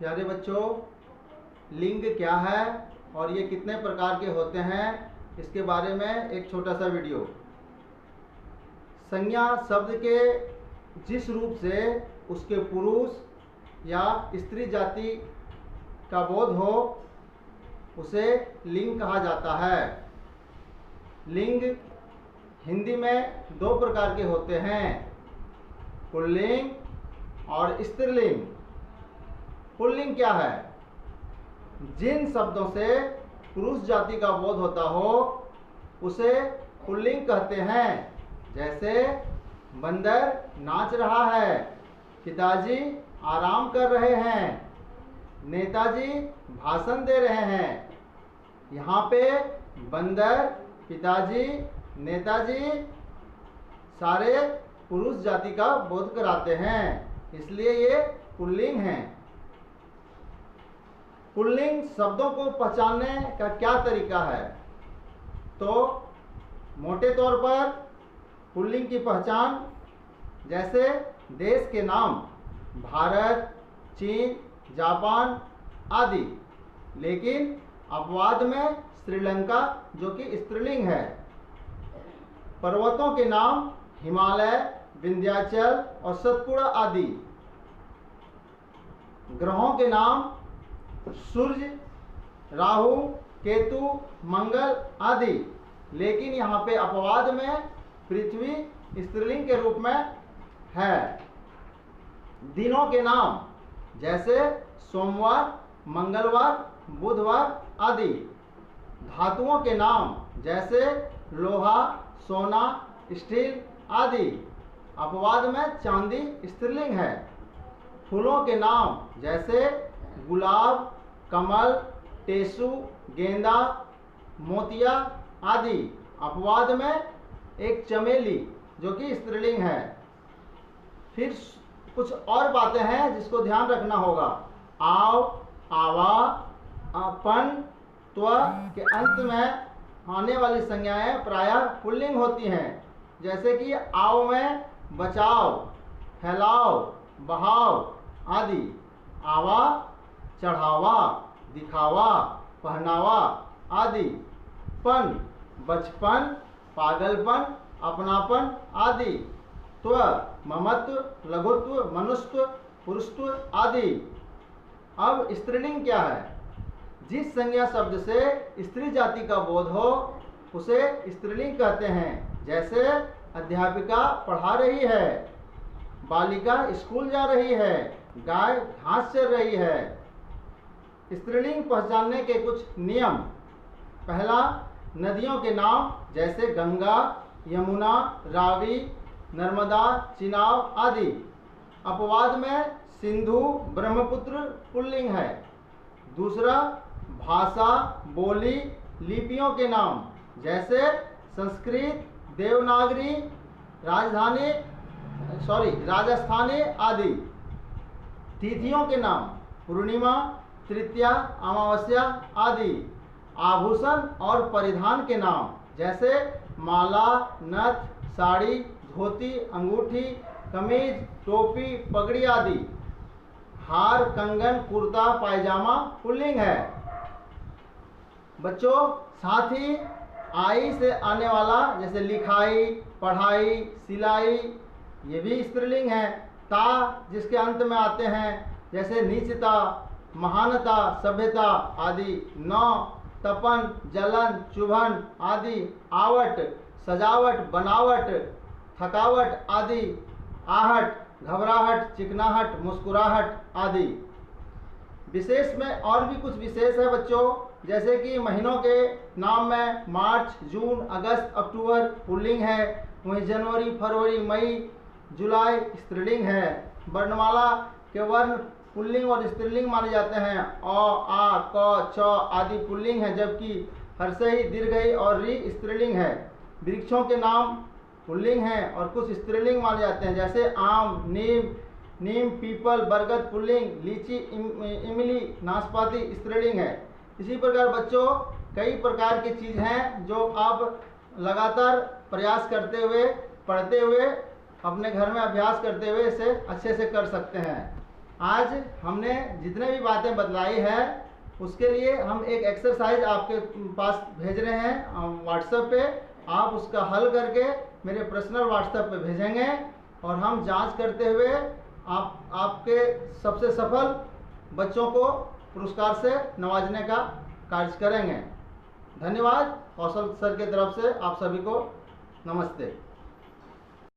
प्यारे बच्चों, लिंग क्या है और ये कितने प्रकार के होते हैं, इसके बारे में एक छोटा सा वीडियो। संज्ञा शब्द के जिस रूप से उसके पुरुष या स्त्री जाति का बोध हो उसे लिंग कहा जाता है। लिंग हिंदी में दो प्रकार के होते हैं, पुल्लिंग और स्त्रीलिंग। पुल्लिंग क्या है? जिन शब्दों से पुरुष जाति का बोध होता हो उसे पुल्लिंग कहते हैं। जैसे बंदर नाच रहा है, पिताजी आराम कर रहे हैं, नेताजी भाषण दे रहे हैं। यहाँ पे बंदर, पिताजी, नेताजी सारे पुरुष जाति का बोध कराते हैं, इसलिए ये पुल्लिंग हैं। पुल्लिंग शब्दों को पहचानने का क्या तरीका है? तो मोटे तौर पर पुल्लिंग की पहचान जैसे देश के नाम भारत, चीन, जापान आदि, लेकिन अपवाद में श्रीलंका जो कि स्त्रीलिंग है। पर्वतों के नाम हिमालय, विंध्याचल और सतपुड़ा आदि। ग्रहों के नाम सूर्य, राहु, केतु, मंगल आदि, लेकिन यहाँ पे अपवाद में पृथ्वी स्त्रीलिंग के रूप में है। दिनों के नाम जैसे सोमवार, मंगलवार, बुधवार आदि। धातुओं के नाम जैसे लोहा, सोना, स्टील आदि, अपवाद में चांदी स्त्रीलिंग है। फूलों के नाम जैसे गुलाब, कमल, टेसु, गेंदा, मोतिया आदि, अपवाद में एक चमेली जो कि स्त्रीलिंग है। फिर कुछ और बातें हैं जिसको ध्यान रखना होगा। आव, आवा, अपन, त्व के अंत में आने वाली संज्ञाएं प्रायः पुल्लिंग होती हैं। जैसे कि आव में बचाव, फैलाव, बहाव आदि। आवा चढ़ावा, दिखावा, पहनावा आदि। पन बचपन, पागलपन, अपनापन आदि। त्व ममत्व, लघुत्व, मनुष्यत्व, पुरुषत्व आदि। अब स्त्रीलिंग क्या है? जिस संज्ञा शब्द से स्त्री जाति का बोध हो उसे स्त्रीलिंग कहते हैं। जैसे अध्यापिका पढ़ा रही है, बालिका स्कूल जा रही है, गाय घास चर रही है। स्त्रीलिंग पहचानने के कुछ नियम। पहला, नदियों के नाम जैसे गंगा, यमुना, रावी, नर्मदा, चिनाब आदि। अपवाद में सिंधु, ब्रह्मपुत्र पुल्लिंग है। दूसरा, भाषा, बोली, लिपियों के नाम जैसे संस्कृत, देवनागरी, राजस्थानी आदि। तिथियों के नाम पूर्णिमा, तृतीया, अमावस्या आदि। आभूषण और परिधान के नाम जैसे माला, नथ, साड़ी, धोती, अंगूठी, कमीज, टोपी, पगड़ी आदि। हार, कंगन, कुर्ता, पायजामा पुल्लिंग है। बच्चों, साथ ही आई से आने वाला जैसे लिखाई, पढ़ाई, सिलाई, ये भी स्त्रीलिंग है। ता जिसके अंत में आते हैं जैसे नीचता, महानता, सभ्यता आदि। नौ, तपन, जलन, चुभन आदि। आवट, सजावट, बनावट, थकावट आदि। आहट, घबराहट, चिकनाहट, मुस्कुराहट आदि। विशेष में और भी कुछ विशेष है बच्चों, जैसे कि महीनों के नाम में मार्च, जून, अगस्त, अक्टूबर पुल्लिंग है। वहीं जनवरी, फरवरी, मई, जुलाई स्त्रीलिंग है। वर्णमाला के वर्ण पुल्लिंग और स्त्रीलिंग माने जाते हैं। अ, आ, क, छ आदि पुल्लिंग है, जबकि हर्षई, दीर्घई और री स्त्रीलिंग है। वृक्षों के नाम पुल्लिंग हैं और कुछ स्त्रीलिंग माने जाते हैं, जैसे आम, नीम, पीपल, बरगद पुल्लिंग, लीची, इमली, नाशपाती स्त्रीलिंग है। इसी प्रकार बच्चों कई प्रकार की चीज़ हैं जो आप लगातार प्रयास करते हुए, पढ़ते हुए, अपने घर में अभ्यास करते हुए इसे अच्छे से कर सकते हैं। आज हमने जितने भी बातें बतलाई है उसके लिए हम एक एक्सरसाइज आपके पास भेज रहे हैं व्हाट्सएप पे। आप उसका हल करके मेरे पर्सनल व्हाट्सएप पे भेजेंगे और हम जांच करते हुए आपके सबसे सफल बच्चों को पुरस्कार से नवाजने का कार्य करेंगे। धन्यवाद। कौशल सर की तरफ से आप सभी को नमस्ते।